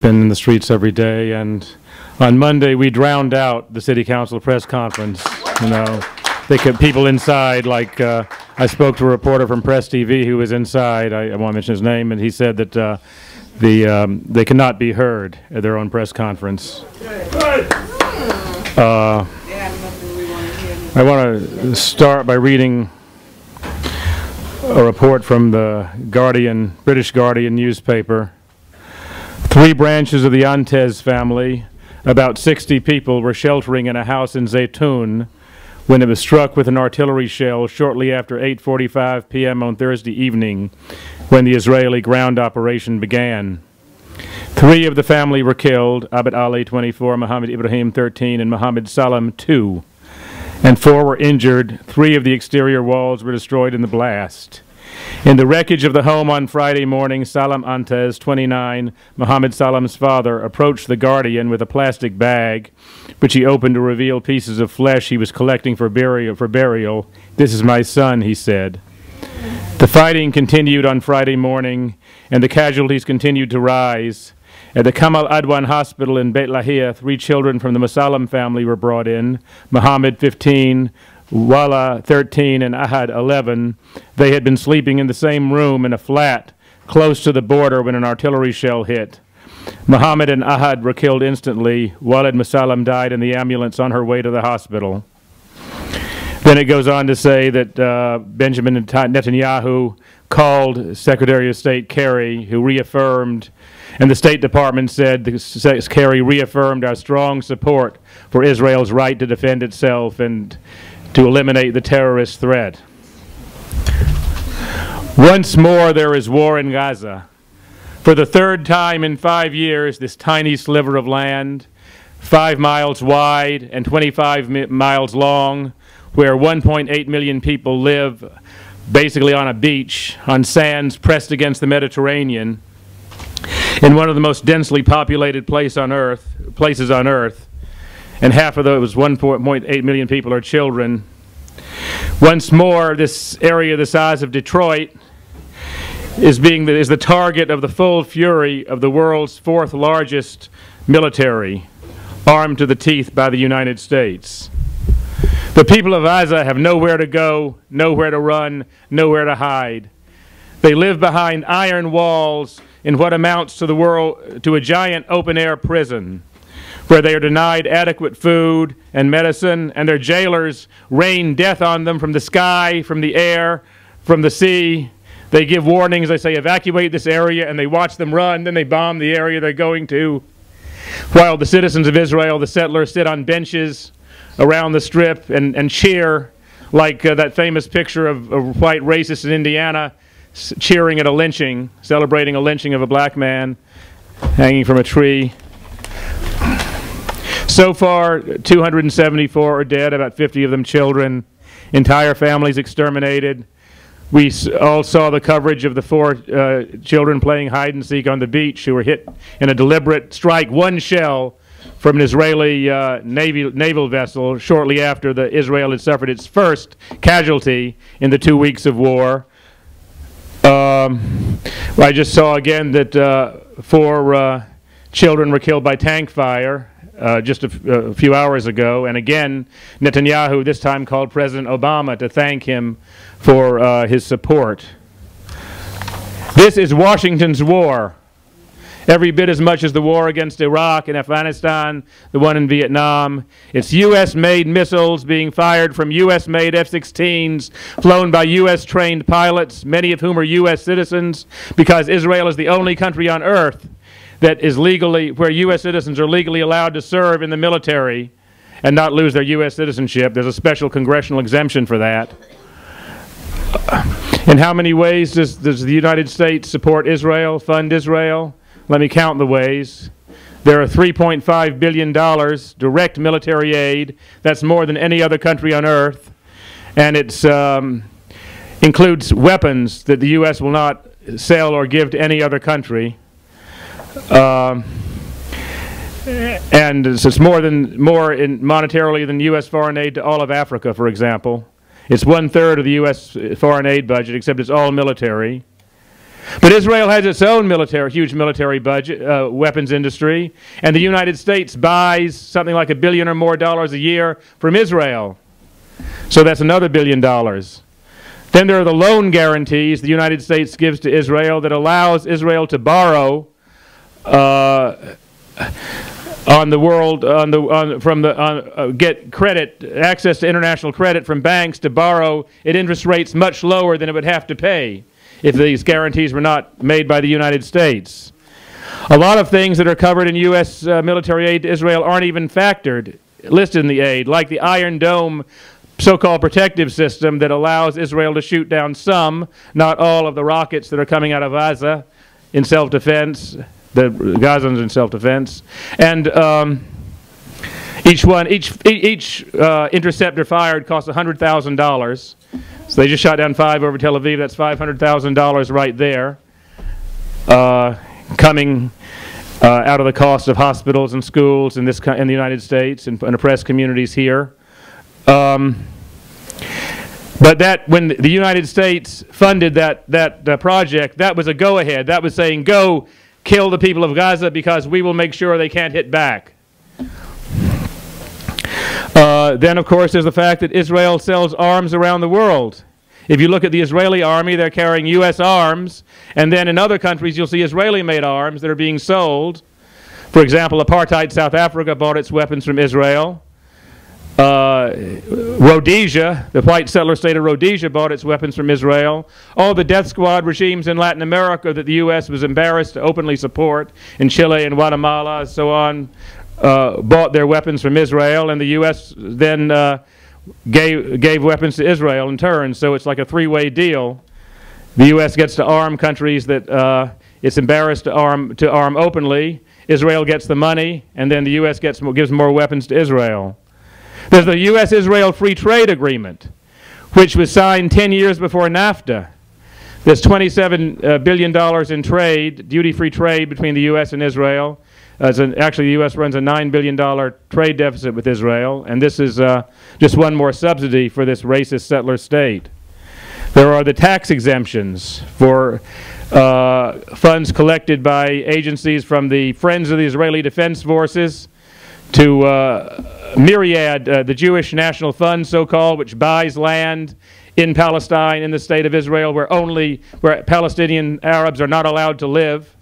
been in the streets every day, and on Monday we drowned out the city council press conference. You know, they kept people inside. Like I spoke to a reporter from Press TV who was inside. I won't mention his name, and he said that they cannot be heard at their own press conference. I want to start by reading a report from the Guardian, British Guardian newspaper. 3 branches of the Antes family, about 60 people, were sheltering in a house in Zaytun when it was struck with an artillery shell shortly after 8:45 p.m. on Thursday evening, when the Israeli ground operation began. 3 of the family were killed: Abed Ali, 24, Mohammed Ibrahim, 13, and Mohammed Salam, 2. And 4 were injured. 3 of the exterior walls were destroyed in the blast. In the wreckage of the home on Friday morning, Salam Antes, 29, Mohammed Salam's father, approached the Guardian with a plastic bag, which he opened to reveal pieces of flesh he was collecting for burial. "This is my son," he said. The fighting continued on Friday morning, and the casualties continued to rise. At the Kamal Adwan Hospital in Beit Lahia, 3 children from the Musalam family were brought in: Mohammed, 15, Wala, 13, and Ahad, 11. They had been sleeping in the same room in a flat close to the border when an artillery shell hit. Mohammed and Ahad were killed instantly. Walid Musalam died in the ambulance on her way to the hospital. Then it goes on to say that Benjamin Netanyahu called Secretary of State Kerry, who reaffirmed, and the State Department said Kerry reaffirmed our strong support for Israel's right to defend itself and to eliminate the terrorist threat. Once more, there is war in Gaza. For the 3rd time in 5 years, this tiny sliver of land, 5 miles wide and 25 miles long, where 1.8 million people live basically on a beach, on sands pressed against the Mediterranean, in one of the most densely populated places on Earth, and half of those 1.8 million people are children. Once more, this area the size of Detroit is the target of the full fury of the world's 4th largest military, armed to the teeth by the United States. The people of Gaza have nowhere to go, nowhere to run, nowhere to hide. They live behind iron walls in what amounts to a giant open-air prison, where they are denied adequate food and medicine, and their jailers rain death on them from the sky, from the air, from the sea. They give warnings, they say, evacuate this area, and they watch them run, then they bomb the area they're going to, while the citizens of Israel, the settlers, sit on benches around the strip and cheer, like that famous picture of a white racist in Indiana cheering at a lynching, celebrating a lynching of a black man hanging from a tree. So far, 274 are dead, about 50 of them children. Entire families exterminated. We all saw the coverage of the 4 children playing hide and seek on the beach who were hit in a deliberate strike, 1 shell from an Israeli naval vessel shortly after Israel had suffered its first casualty in the 2 weeks of war. I just saw again that 4 children were killed by tank fire just a few hours ago, and again Netanyahu this time called President Obama to thank him for his support. This is Washington's war, every bit as much as the war against Iraq and Afghanistan, the one in Vietnam. It's U.S.-made missiles being fired from U.S.-made F-16s, flown by U.S.-trained pilots, many of whom are U.S. citizens, because Israel is the only country on earth that is where U.S. citizens are legally allowed to serve in the military and not lose their U.S. citizenship. There's a special congressional exemption for that. In how many ways does the United States support Israel, fund Israel? Let me count the ways. There are $3.5 billion direct military aid. That's more than any other country on earth. And it includes weapons that the U.S. will not sell or give to any other country. And it's more monetarily than U.S. foreign aid to all of Africa, for example. It's 1/3 of the U.S. foreign aid budget, except it's all military. But Israel has its own huge military budget, weapons industry, and the United States buys something like $1 billion or more a year from Israel. So that's another $1 billion. Then there are the loan guarantees the United States gives to Israel that allows Israel to borrow get credit, access to international credit from banks to borrow at interest rates much lower than it would have to pay if these guarantees were not made by the United States. A lot of things that are covered in U.S. Military aid to Israel aren't even listed in the aid, like the Iron Dome so-called protective system that allows Israel to shoot down some, not all, of the rockets that are coming out of Gaza in self-defense, the Gazans in self-defense. And each interceptor fired costs $100,000. So they just shot down 5 over Tel Aviv. That's $500,000 right there, coming out of the cost of hospitals and schools in the United States and oppressed communities here. But when the United States funded that project, that was a go-ahead. That was saying, go kill the people of Gaza because we will make sure they can't hit back. Then, of course, there's the fact that Israel sells arms around the world. If you look at the Israeli army, they're carrying U.S. arms, and then in other countries you'll see Israeli-made arms that are being sold. For example, apartheid South Africa bought its weapons from Israel. Rhodesia, the white settler state of Rhodesia, bought its weapons from Israel. All the death squad regimes in Latin America that the U.S. was embarrassed to openly support, in Chile and Guatemala and so on, bought their weapons from Israel, and the U.S. then gave weapons to Israel in turn. So it's like a three-way deal. The U.S. gets to arm countries that it's embarrassed to arm openly. Israel gets the money, and then the U.S. gives more weapons to Israel. There's the U.S.-Israel Free Trade Agreement, which was signed 10 years before NAFTA. There's $27 billion in trade, duty-free trade between the U.S. and Israel. Actually, the U.S. runs a $9 billion trade deficit with Israel, and this is just one more subsidy for this racist settler state. There are the tax exemptions for funds collected by agencies from the Friends of the Israeli Defense Forces to Myriad, the Jewish National Fund, so-called, which buys land in Palestine, in the state of Israel, where Palestinian Arabs are not allowed to live.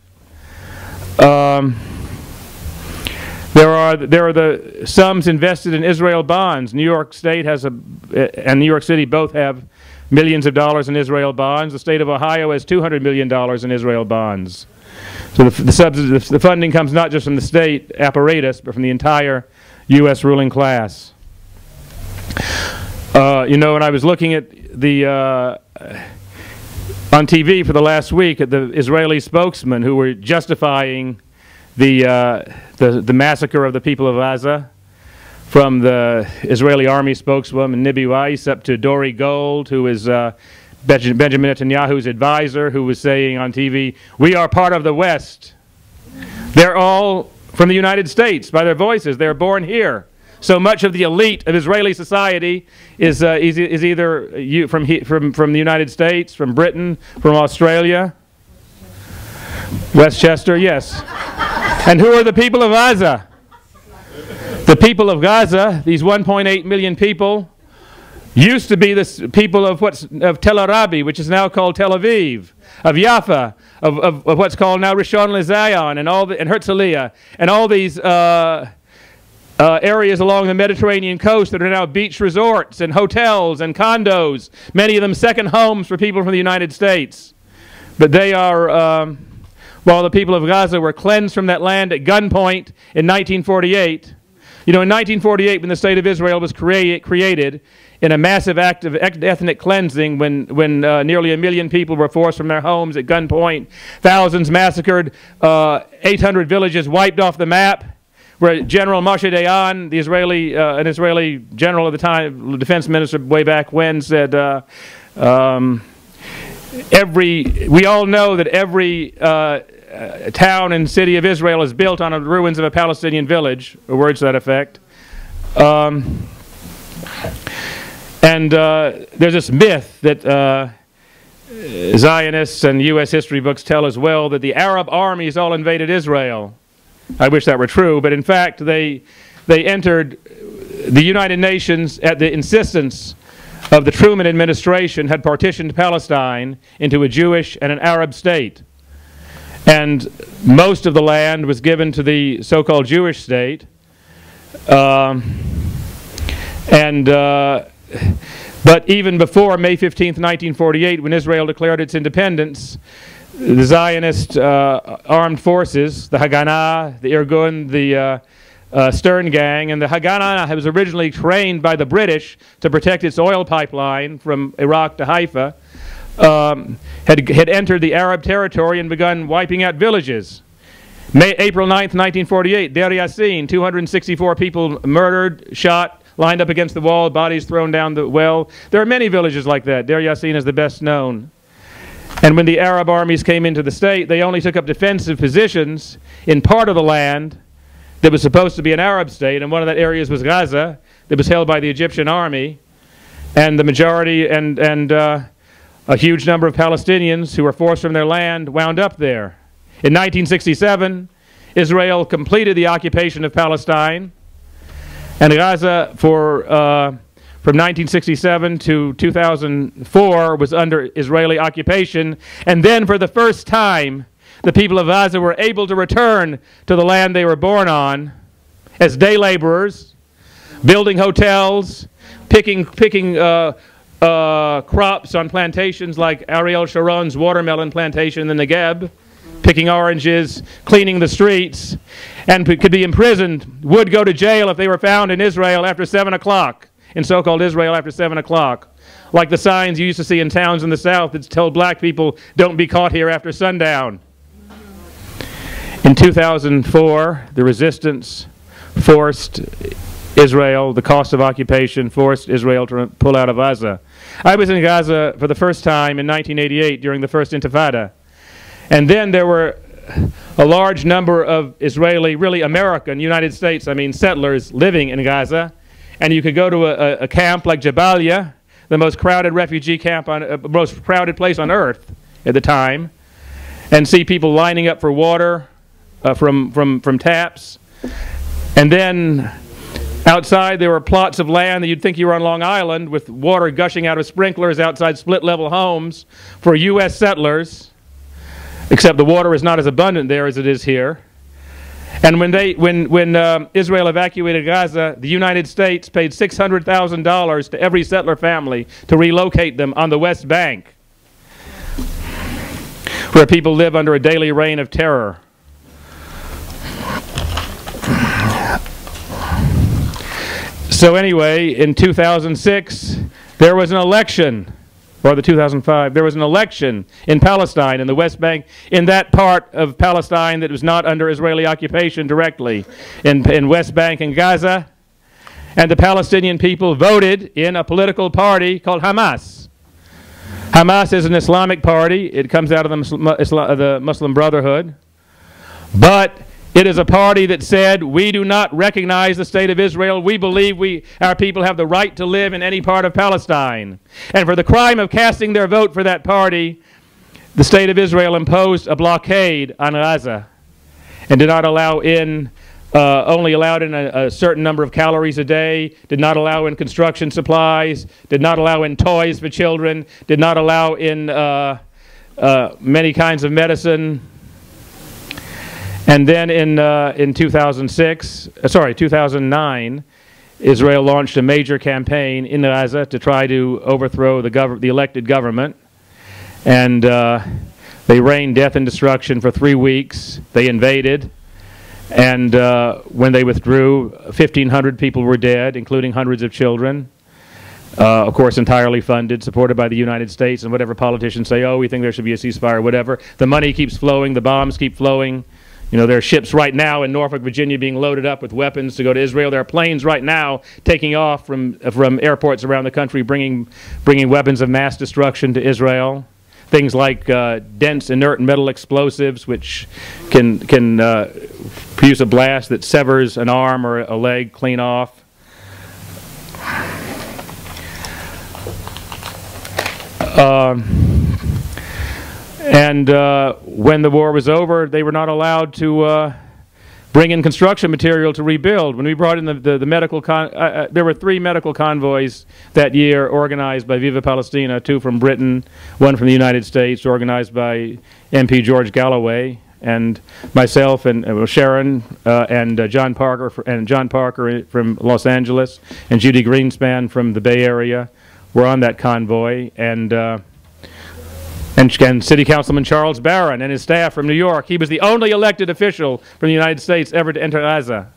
There are the sums invested in Israel bonds. New York State and New York City both have millions of dollars in Israel bonds. The state of Ohio has $200 million in Israel bonds. So the funding comes not just from the state apparatus, but from the entire U.S. ruling class. You know, when I was looking at on TV for the last week at the Israeli spokesmen who were justifying the massacre of the people of Gaza, from the Israeli army spokeswoman Nibi Weiss up to Dori Gold, who is Benjamin Netanyahu's advisor, who was saying on TV, "We are part of the West." They're all from the United States by their voices. They're born here. So much of the elite of Israeli society is either from the United States, from Britain, from Australia. Westchester, yes. And who are the people of Gaza? The people of Gaza, these 1.8 million people, used to be the people of Tel Arabi, which is now called Tel Aviv, of Jaffa, of what's called now Rishon LeZion, and Herzliya, and all these areas along the Mediterranean coast that are now beach resorts and hotels and condos, many of them second homes for people from the United States. But they are, while the people of Gaza were cleansed from that land at gunpoint in 1948. You know, in 1948, when the State of Israel was created, in a massive act of ethnic cleansing, when nearly 1 million people were forced from their homes at gunpoint, thousands massacred, 800 villages wiped off the map, where General Moshe Dayan, an Israeli general at the time, defense minister way back when, said, we all know that every town and city of Israel is built on the ruins of a Palestinian village, or words to that effect. And there's this myth that Zionists and U.S. history books tell as well that the Arab armies all invaded Israel. I wish that were true, but in fact they entered the United Nations at the insistence of the Truman administration, had partitioned Palestine into a Jewish and an Arab state. And most of the land was given to the so-called Jewish state. But even before May 15th, 1948, when Israel declared its independence, the Zionist armed forces, the Haganah, the Irgun, the Stern Gang, and the Haganah was originally trained by the British to protect its oil pipeline from Iraq to Haifa, had entered the Arab territory and begun wiping out villages. April 9th, 1948, Deir Yassin, 264 people murdered, shot, lined up against the wall, bodies thrown down the well. There are many villages like that. Deir Yassin is the best known. And when the Arab armies came into the state, they only took up defensive positions in part of the land that was supposed to be an Arab state, and one of that areas was Gaza, that was held by the Egyptian army, and the majority and a huge number of Palestinians who were forced from their land wound up there. In 1967, Israel completed the occupation of Palestine, and Gaza from 1967 to 2004 was under Israeli occupation, and then for the first time the people of Gaza were able to return to the land they were born on as day laborers, building hotels, picking crops on plantations like Ariel Sharon's watermelon plantation in the Negev, picking oranges, cleaning the streets, and could be imprisoned, would go to jail if they were found in Israel after 7 o'clock, in so-called Israel after 7 o'clock. Like the signs you used to see in towns in the South that told black people, don't be caught here after sundown. In 2004, the resistance forced Israel, the cost of occupation forced Israel to pull out of Gaza. I was in Gaza for the first time in 1988 during the first Intifada. And then there were a large number of Israeli, really American, United States, settlers living in Gaza. And you could go to a camp like Jabalia, the most crowded refugee camp, most crowded place on earth at the time, and see people lining up for water from taps. And then outside there were plots of land that you'd think you were on Long Island with water gushing out of sprinklers outside split-level homes for U.S. settlers, except the water is not as abundant there as it is here. And when Israel evacuated Gaza, the United States paid $600,000 to every settler family to relocate them on the West Bank, where people live under a daily reign of terror. So anyway, in 2006, there was an election, or the 2005, there was an election in Palestine, in the West Bank, in that part of Palestine that was not under Israeli occupation directly, in West Bank and Gaza. And the Palestinian people voted in a political party called Hamas. Hamas is an Islamic party. It comes out of the Muslim Brotherhood. But it is a party that said, we do not recognize the state of Israel. We believe our people have the right to live in any part of Palestine. And for the crime of casting their vote for that party, the state of Israel imposed a blockade on Gaza and did not allow in, only allowed in a certain number of calories a day, did not allow in construction supplies, did not allow in toys for children, did not allow in many kinds of medicine. And then in 2009, Israel launched a major campaign in Gaza to try to overthrow the elected government. And they rained death and destruction for 3 weeks. They invaded. And when they withdrew, 1,500 people were dead, including hundreds of children. Of course, entirely funded, supported by the United States. And whatever politicians say, oh, we think there should be a ceasefire, whatever. The money keeps flowing. The bombs keep flowing. You know, there are ships right now in Norfolk, Virginia being loaded up with weapons to go to Israel. There are planes right now taking off from airports around the country bringing weapons of mass destruction to Israel. Things like dense inert metal explosives which can produce a blast that severs an arm or a leg clean off. And when the war was over, they were not allowed to bring in construction material to rebuild. When we brought in the medical there were 3 medical convoys that year organized by Viva Palestina, 2 from Britain, 1 from the United States, organized by MP George Galloway and myself and Sharon and John Parker from Los Angeles and Judy Greenspan from the Bay Area were on that convoy, and City Councilman Charles Barron and his staff from New York. He was the only elected official from the United States ever to enter Gaza.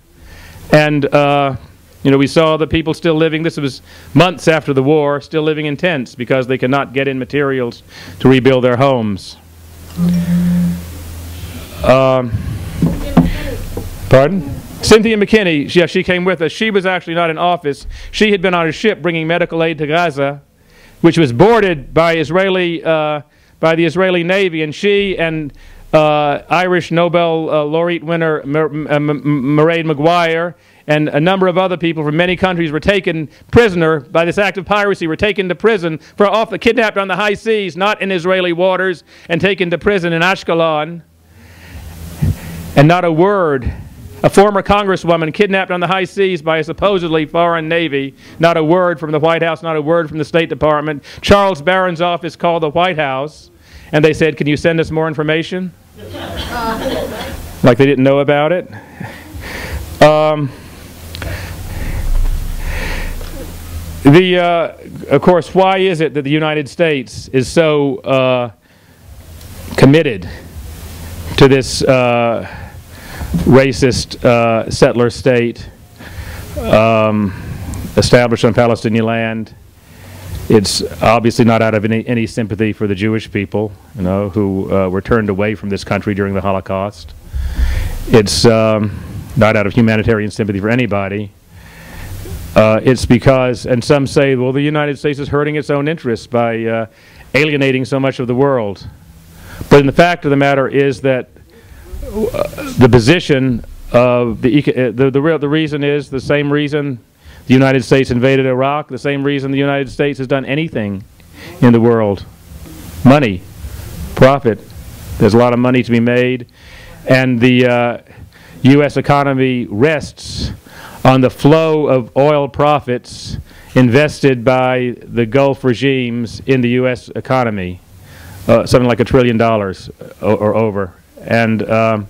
And, you know, we saw the people still living, this was months after the war, still living in tents because they could not get in materials to rebuild their homes. Pardon? Cynthia McKinney, yeah, she came with us. She was actually not in office. She had been on a ship bringing medical aid to Gaza, which was boarded by the Israeli Navy, and she and Irish Nobel laureate winner Mairead Maguire and a number of other people from many countries were taken prisoner by this act of piracy, were taken to prison, kidnapped on the high seas, not in Israeli waters, and taken to prison in Ashkelon. And not a word. A former congresswoman kidnapped on the high seas by a supposedly foreign navy. Not a word from the White House, not a word from the State Department. Charles Barron's office called the White House, and they said, "Can you send us more information?" Like they didn't know about it. Of course, why is it that the United States is so committed to this racist settler state established on Palestinian land? It's obviously not out of any sympathy for the Jewish people, you know, who were turned away from this country during the Holocaust. It's not out of humanitarian sympathy for anybody. It's because, and some say, well, the United States is hurting its own interests by alienating so much of the world. But in the fact of the matter is that the position of the reason is the same reason the United States invaded Iraq, the same reason the United States has done anything in the world. Money, profit. There's a lot of money to be made, and the U.S. economy rests on the flow of oil profits invested by the Gulf regimes in the U.S. economy, something like $1 trillion or over. And the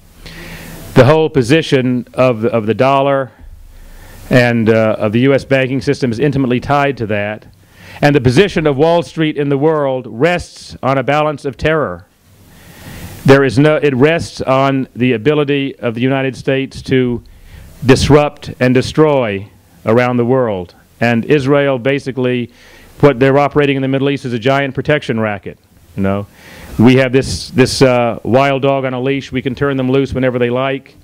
whole position of the dollar and of the U.S. banking system is intimately tied to that. And the position of Wall Street in the world rests on a balance of terror. It rests on the ability of the United States to disrupt and destroy around the world. And Israel basically, what they're operating in the Middle East is a giant protection racket. You know, we have this wild dog on a leash. We can turn them loose whenever they like,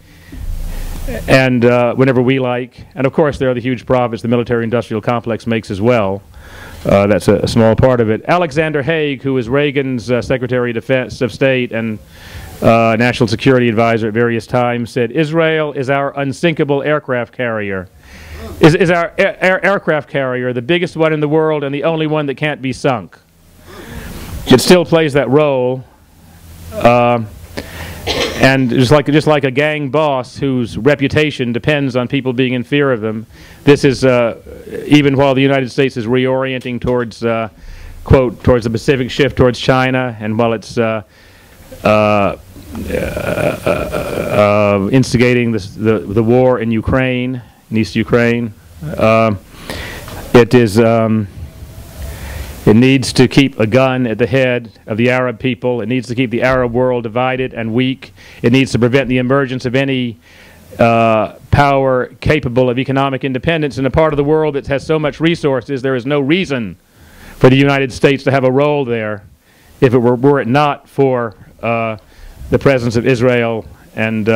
and whenever we like. And of course, there are the huge profits the military-industrial complex makes as well. That's a small part of it. Alexander Haig, who was Reagan's Secretary of State and National Security Advisor at various times, said, "Israel is our unsinkable aircraft carrier. Is our aircraft carrier, the biggest one in the world and the only one that can't be sunk." It still plays that role, and just like a gang boss whose reputation depends on people being in fear of them. This is even while the United States is reorienting towards, quote, towards the Pacific shift towards China, and while it's instigating the war in Ukraine, in East Ukraine, it needs to keep a gun at the head of the Arab people. It needs to keep the Arab world divided and weak. It needs to prevent the emergence of any power capable of economic independence in a part of the world that has so much resources. There is no reason for the United States to have a role there if it were it not for the presence of Israel and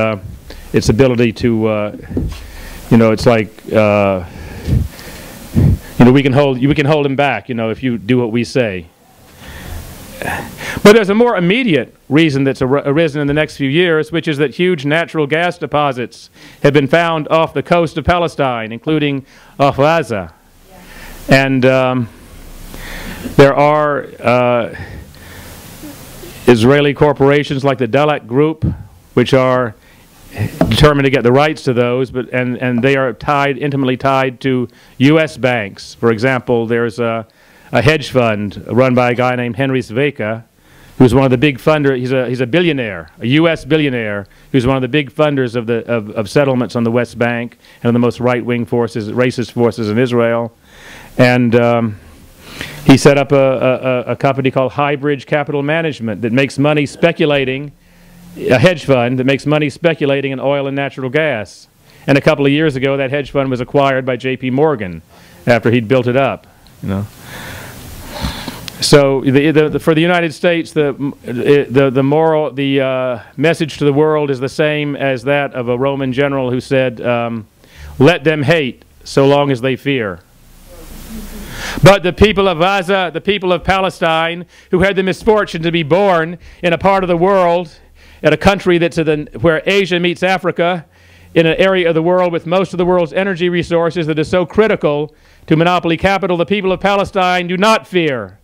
its ability to, you know, it's like, you know, we can hold him back, you know, if you do what we say. But there's a more immediate reason that's arisen in the next few years, which is that huge natural gas deposits have been found off the coast of Palestine, including off Gaza. Yeah. And there are, Israeli corporations like the Dalet Group, which are determined to get the rights to those, and they are intimately tied to U.S. banks. For example, there's a hedge fund run by a guy named Henry Zveka, who's one of the big funders. He's a billionaire, a U.S. billionaire, who's one of the big funders of settlements on the West Bank and of the most right-wing forces, racist forces in Israel. And he set up a company called Highbridge Capital Management that makes money speculating, a hedge fund that makes money speculating in oil and natural gas. And a couple of years ago, that hedge fund was acquired by J.P. Morgan after he'd built it up, you know. So for the United States, the message to the world is the same as that of a Roman general who said, "Let them hate, so long as they fear." But the people of Gaza, the people of Palestine, who had the misfortune to be born in a part of the world, in a country that's where Asia meets Africa, in an area of the world with most of the world's energy resources that is so critical to monopoly capital, the people of Palestine do not fear.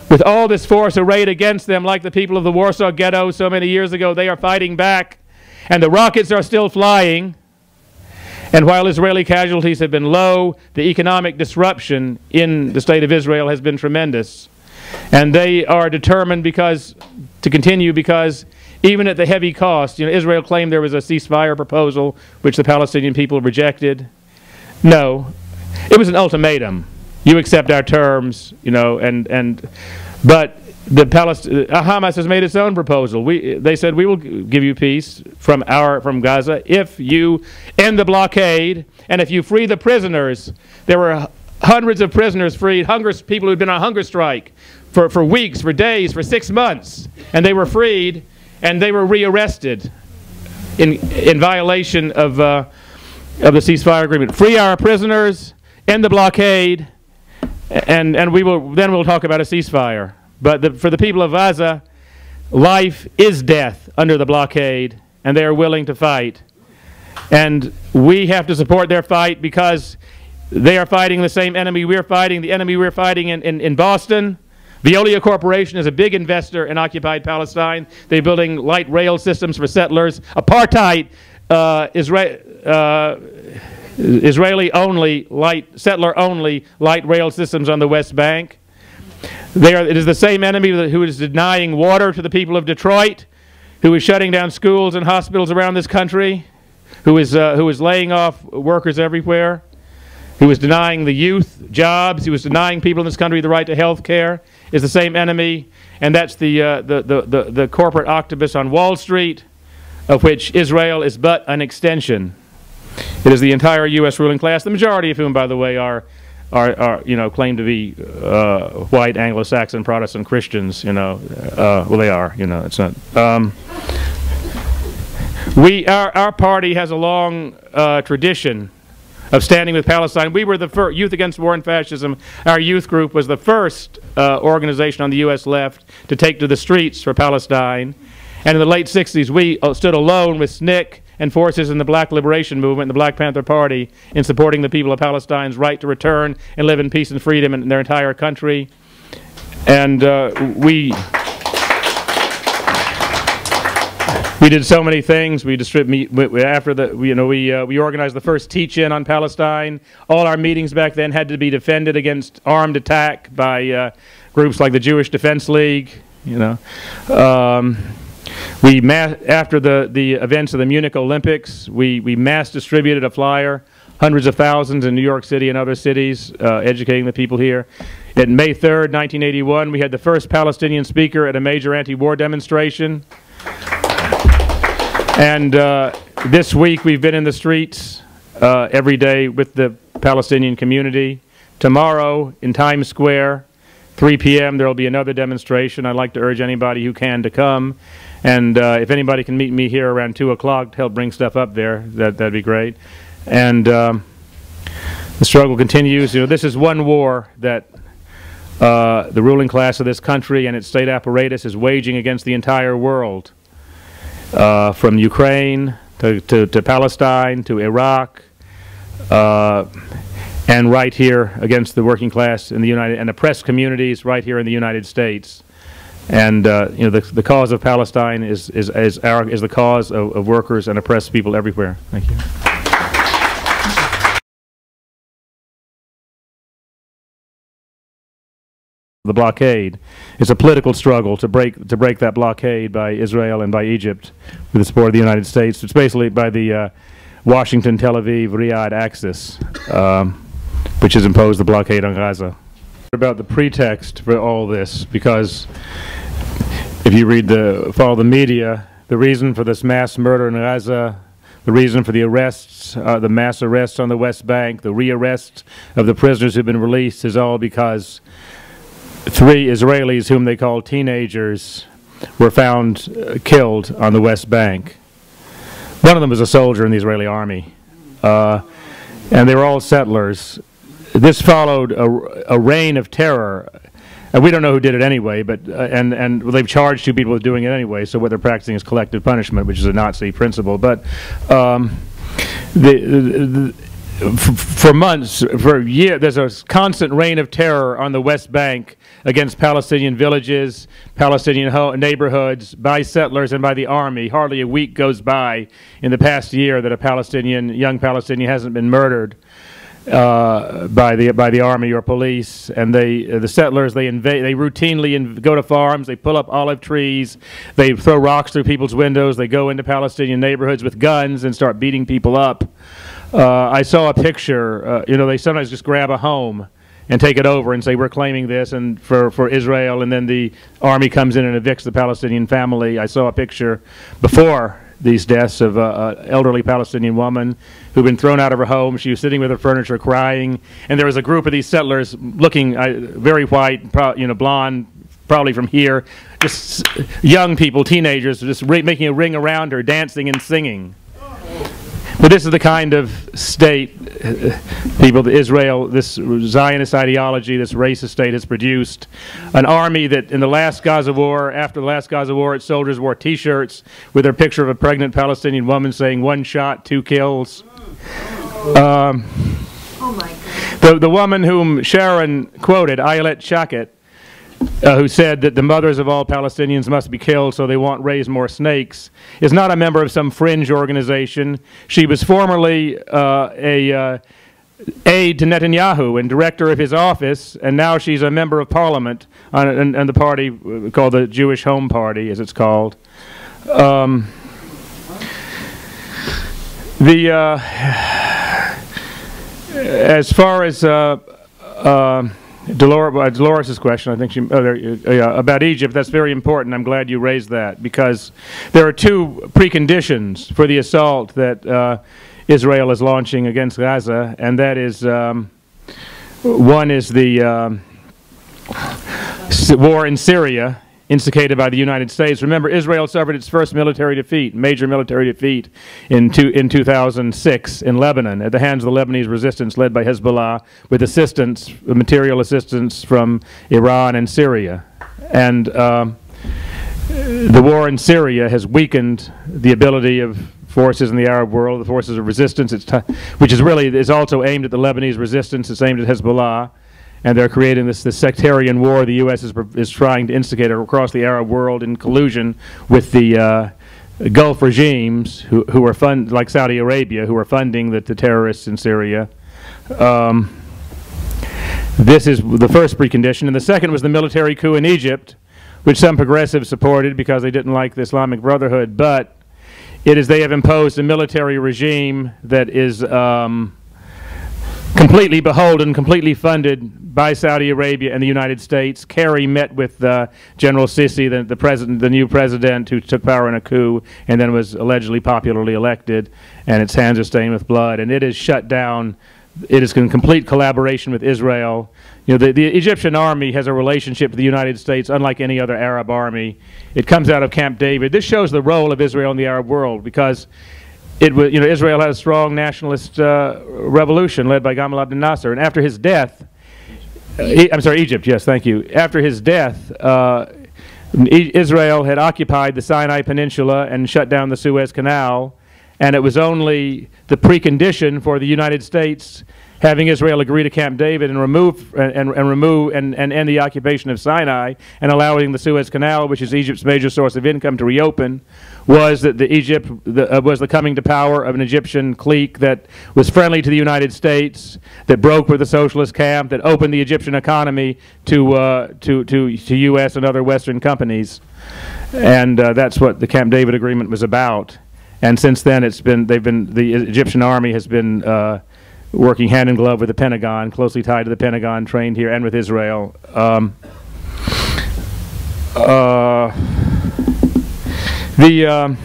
With all this force arrayed against them, like the people of the Warsaw Ghetto so many years ago, they are fighting back, and the rockets are still flying. And while Israeli casualties have been low, the economic disruption in the state of Israel has been tremendous. And they are determined to continue because even at the heavy cost, you know, Israel claimed there was a ceasefire proposal which the Palestinian people rejected. No, it was an ultimatum. You accept our terms, you know, but Hamas has made its own proposal. They said, we will give you peace from Gaza if you end the blockade and if you free the prisoners. There were hundreds of prisoners freed, people who had been on hunger strike for weeks, for days, for 6 months, and they were freed and they were rearrested in violation of the ceasefire agreement. Free our prisoners, end the blockade, and then we'll talk about a ceasefire. But for the people of Gaza, life is death under the blockade, and they are willing to fight. And we have to support their fight because they are fighting the same enemy we're fighting, the enemy we're fighting in Boston. Veolia Corporation is a big investor in occupied Palestine. They're building light rail systems for settlers. Apartheid, Israeli-only, settler-only light rail systems on the West Bank. It is the same enemy who is denying water to the people of Detroit, who is shutting down schools and hospitals around this country, who is laying off workers everywhere, who is denying the youth jobs, who is denying people in this country the right to health care, is the same enemy, and that's the corporate octopus on Wall Street, of which Israel is but an extension. It is the entire U.S. ruling class, the majority of whom, by the way, are claim to be white Anglo-Saxon Protestant Christians. You know, well, they are. You know, it's not. Our party has a long tradition of standing with Palestine. We were the first Youth Against War and Fascism. Our youth group was the first organization on the U.S. left to take to the streets for Palestine. And in the late 60s, we stood alone with SNCC and forces in the Black Liberation Movement, the Black Panther Party, in supporting the people of Palestine's right to return and live in peace and freedom in their entire country. And we did so many things. We organized the first teach-in on Palestine. All our meetings back then had to be defended against armed attack by groups like the Jewish Defense League. You know. After the events of the Munich Olympics, we mass distributed a flyer, hundreds of thousands in New York City and other cities, educating the people here. On May 3rd, 1981, we had the first Palestinian speaker at a major anti-war demonstration. And this week we've been in the streets every day with the Palestinian community. Tomorrow in Times Square, 3 p.m., there will be another demonstration. I'd like to urge anybody who can to come. And if anybody can meet me here around 2 o'clock to help bring stuff up there, that'd be great. And the struggle continues. You know, this is one war that the ruling class of this country and its state apparatus is waging against the entire world, from Ukraine to Palestine to Iraq, and right here against the working class in the oppressed communities right here in the United States. And you know, the cause of Palestine is the cause of workers and oppressed people everywhere. Thank you. The blockade is a political struggle to break that blockade by Israel and by Egypt with the support of the United States. It's basically by the Washington, Tel Aviv, Riyadh axis, which has imposed the blockade on Gaza. About the pretext for all this, because if you follow the media, the reason for this mass murder in Gaza, the reason for the arrests, the mass arrests on the West Bank, the rearrest of the prisoners who've been released is all because 3 Israelis, whom they call teenagers, were found killed on the West Bank. One of them was a soldier in the Israeli army, and they were all settlers. This followed a reign of terror, and we don't know who did it anyway, but and they've charged 2 people with doing it anyway, so what they're practicing is collective punishment, which is a Nazi principle. But for months, for years, there's a constant reign of terror on the West Bank against Palestinian villages, Palestinian neighborhoods, by settlers and by the army. Hardly a week goes by in the past year that a young Palestinian hasn't been murdered by the army or police. And the settlers, they routinely go to farms, they pull up olive trees, they throw rocks through people's windows, they go into Palestinian neighborhoods with guns and start beating people up. I saw a picture, you know, they sometimes just grab a home and take it over and say, we're claiming this and for Israel, and then the army comes in and evicts the Palestinian family. I saw a picture before these deaths of an elderly Palestinian woman who'd been thrown out of her home. She was sitting with her furniture crying, and there was a group of these settlers looking very white, you know, blonde, probably from here, just young people, teenagers, just making a ring around her, dancing and singing. But this is the kind of state, people, Israel, this Zionist ideology, this racist state has produced. An army that in the last Gaza war, after the last Gaza war, its soldiers wore T-shirts with their picture of a pregnant Palestinian woman saying 1 shot, 2 kills. Oh my God. The woman whom Sharon quoted, Ayelet Shaked, who said that the mothers of all Palestinians must be killed so they won't raise more snakes, is not a member of some fringe organization. She was formerly a aide to Netanyahu and director of his office, and now she's a member of parliament on the party called the Jewish Home Party, as it's called. As far as Dolores' question, I think about Egypt, that's very important. I'm glad you raised that, because there are 2 preconditions for the assault that Israel is launching against Gaza, and that is, one is the war in Syria, instigated by the United States. Remember, Israel suffered its first military defeat, major military defeat, in 2006 in Lebanon at the hands of the Lebanese resistance led by Hezbollah, with assistance, material assistance from Iran and Syria. And the war in Syria has weakened the ability of forces in the Arab world, the forces of resistance, which is also aimed at the Lebanese resistance. It's aimed at Hezbollah. And they're creating this sectarian war the U.S. is trying to instigate across the Arab world in collusion with the Gulf regimes who are like Saudi Arabia, who are funding the terrorists in Syria. This is the first precondition. And the second was the military coup in Egypt, which some progressives supported because they didn't like the Islamic Brotherhood. But they have imposed a military regime that is completely beholden, completely funded by Saudi Arabia and the United States. Kerry met with General Sisi, the new president who took power in a coup and then was allegedly popularly elected, and its hands are stained with blood. And it is shut down. It is in complete collaboration with Israel. You know, the Egyptian army has a relationship to the United States unlike any other Arab army. It comes out of Camp David. This shows the role of Israel in the Arab world, because Israel had a strong nationalist revolution led by Gamal Abdel Nasser, and after his death, Egypt, yes, thank you. After his death, Israel had occupied the Sinai Peninsula and shut down the Suez Canal, and it was only the precondition for the United States having Israel agree to Camp David and end the occupation of Sinai and allowing the Suez Canal, which is Egypt's major source of income, to reopen, was that was the coming to power of an Egyptian clique that was friendly to the United States, that broke with the socialist camp, that opened the Egyptian economy to U.S. and other Western companies, and that's what the Camp David agreement was about. And since then, the Egyptian army has been working hand in glove with the Pentagon, closely tied to the Pentagon, trained here, and with Israel. The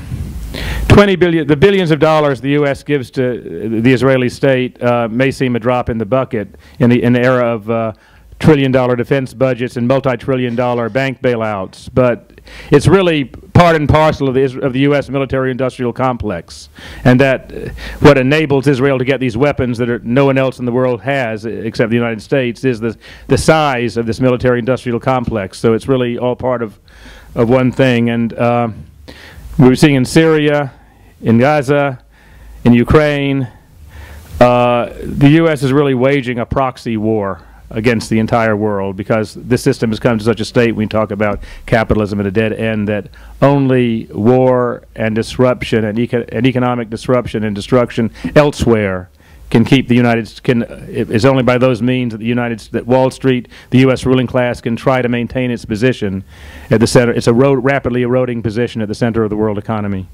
billions of dollars the U.S. gives to the Israeli state may seem a drop in the bucket in the era of trillion-dollar defense budgets and multi-trillion-dollar bank bailouts, but it's really part and parcel of the U.S. military-industrial complex, and that what enables Israel to get these weapons that no one else in the world has except the United States is the size of this military-industrial complex. So it's really all part of one thing. And we were seeing in Syria, in Gaza, in Ukraine, the U.S. is really waging a proxy war against the entire world, because this system has come to such a state, when we talk about capitalism at a dead end, that only war and disruption and economic disruption and destruction elsewhere can keep the it's only by those means that that Wall Street, the U.S. ruling class, can try to maintain its position at the center. It's a rapidly eroding position at the center of the world economy.